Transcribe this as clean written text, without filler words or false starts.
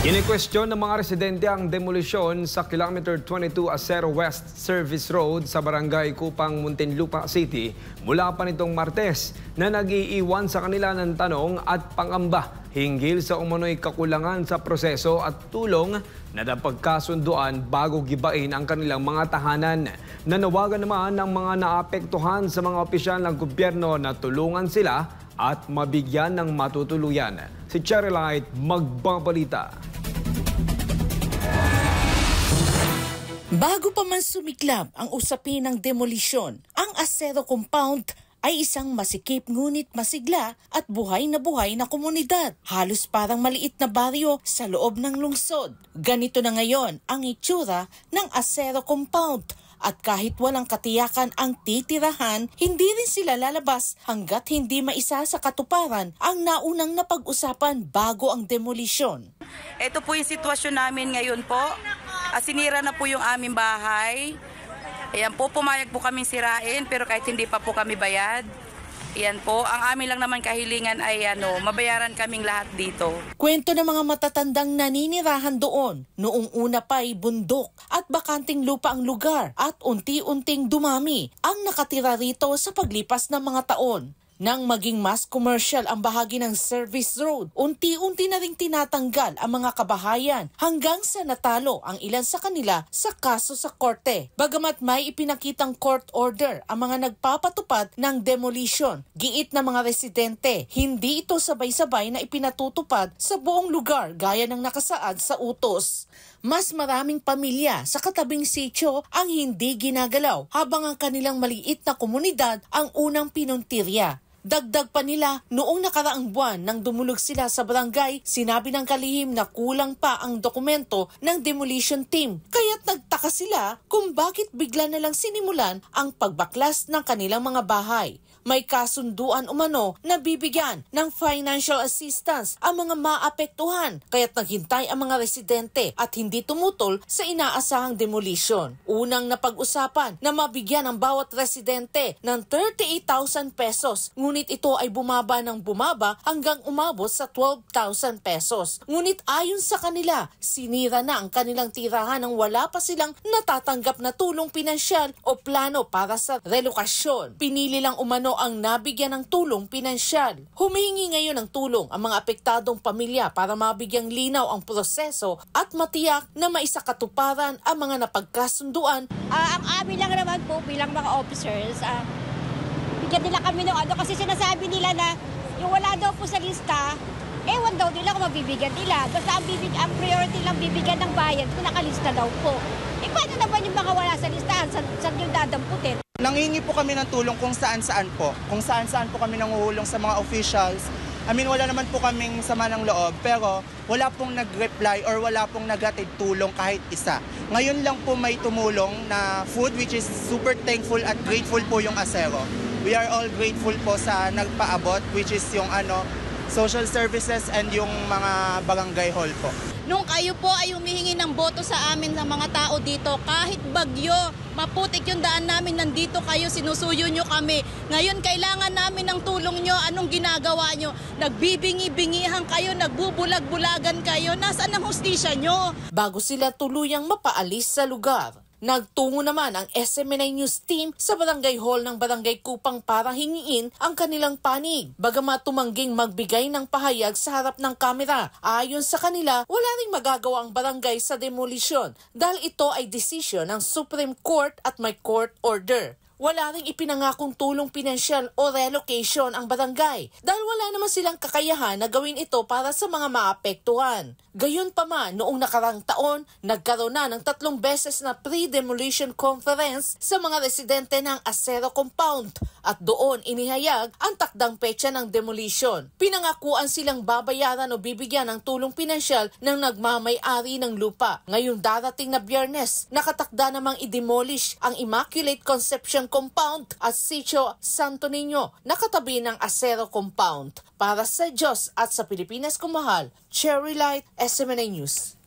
Kini-question ng mga residente ang demolisyon sa kilometer 22 Acero West Service Road sa Barangay Kupang, Muntinlupa City mula pa nitong Martes na nag-iiwan sa kanila ng tanong at pangamba hinggil sa umano'y kakulangan sa proseso at tulong na napagkasunduan bago gibain ang kanilang mga tahanan. Nanawagan naman ng mga naapektuhan sa mga opisyal ng gobyerno na tulungan sila at mabigyan ng matutuluyan. Si Cherry Light magbabalita. Bago pa man sumiklab ang usapin ng demolisyon, ang Acero Compound ay isang masikip ngunit masigla at buhay na komunidad. Halos parang maliit na baryo sa loob ng lungsod. Ganito na ngayon ang itsura ng Acero Compound. At kahit walang katiyakan ang titirahan, hindi rin sila lalabas hanggat hindi maisa sa katuparan ang naunang napag-usapan bago ang demolisyon. Ito po yung sitwasyon namin ngayon po. Sinira na po yung aming bahay. Ayan po, pumayag po kami sirain pero kahit hindi pa po kami bayad. Ayan po, ang amin lang naman kahilingan ay mabayaran kaming lahat dito. Kwento ng mga matatandang naninirahan doon. Noong una pa ay bundok at bakanting lupa ang lugar at unti-unting dumami ang nakatira rito sa paglipas ng mga taon. Nang maging mas commercial ang bahagi ng service road, unti-unti na ring tinatanggal ang mga kabahayan hanggang sa natalo ang ilan sa kanila sa kaso sa korte. Bagamat may ipinakitang court order ang mga nagpapatupad ng demolition, giit na mga residente, hindi ito sabay-sabay na ipinatutupad sa buong lugar gaya ng nakasaad sa utos. Mas maraming pamilya sa katabing sitio ang hindi ginagalaw habang ang kanilang maliit na komunidad ang unang pinuntirya. Dagdag pa nila, noong nakaraang buwan nang dumulog sila sa barangay, sinabi ng kalihim na kulang pa ang dokumento ng demolition team. Kaya't nagtaka sila kung bakit bigla na lang sinimulan ang pagbaklas ng kanilang mga bahay. May kasunduan umano na bibigyan ng financial assistance ang mga maapektuhan, kaya't naghintay ang mga residente at hindi tumutol sa inaasahang demolition. Unang napag-usapan na mabigyan ang bawat residente ng 38,000 pesos, ngunit ito ay bumaba ng bumaba hanggang umabot sa 12,000 pesos. Ngunit ayon sa kanila, sinira na ang kanilang tirahan nang wala pa silang natatanggap na tulong pinansyal o plano para sa relokasyon. Pinili lang umano ang nabigyan ng tulong pinansyal. Humihingi ngayon ng tulong ang mga apektadong pamilya para mabigyang linaw ang proseso at matiyak na maisakatuparan ang mga napagkasunduan. Ang amin lang naman po bilang mga officers, bigyan nila kami ng kasi sinasabi nila na yung wala daw po sa lista, ewan daw nila kung mabibigyan nila. Basta ang priority lang bibigyan ng bayan kung nakalista daw po. Paano naman yung mga wala sa listahan? Saan yung dadamputin? Nangingi po kami ng tulong kung saan-saan po. Kung saan-saan po kami nanguhulong sa mga officials. Wala naman po kaming sama ng loob, pero wala pong nag-reply or wala pong naghatid tulong kahit isa. Ngayon lang po may tumulong na food, which is super thankful at grateful po yung Acero. We are all grateful po sa nagpaabot, which is yung social services and yung mga barangay hall po. Nung kayo po ay humihingi ng boto sa amin ng mga tao dito, kahit bagyo, maputik yung daan namin, nandito kayo, sinusuyo nyo kami. Ngayon, kailangan namin ng tulong nyo. Anong ginagawa nyo? Nagbibingi-bingihan kayo, nagbubulag-bulagan kayo. Nasaan ang hustisya nyo? Bago sila tuluyang mapaalis sa lugar, nagtungo naman ang SMNI News team sa barangay hall ng Barangay Kupang para hingiin ang kanilang panig. Bagamat tumangging magbigay ng pahayag sa harap ng kamera, ayon sa kanila, wala ring magagawa ang barangay sa demolisyon dahil ito ay desisyon ng Supreme Court at may court order. Wala ring ipinangakong tulong pinansyal o relocation ang barangay dahil wala naman silang kakayahan na gawin ito para sa mga maapektuhan. Gayunpaman, noong nakarang taon, nagkaroon na ng 3 beses na pre-demolition conference sa mga residente ng Acero Compound at doon inihayag ang takdang petsa ng demolition. Pinangakuan silang babayaran o bibigyan ng tulong pinansyal ng nagmamay-ari ng lupa. Ngayong darating na Biyernes, nakatakda namang i-demolish ang Immaculate Conception Compound at Sitio Santo Niño, nakatabi ng Acero Compound. Para sa Diyos at sa Pilipinas kumahal, Cherry Light, SMNI News.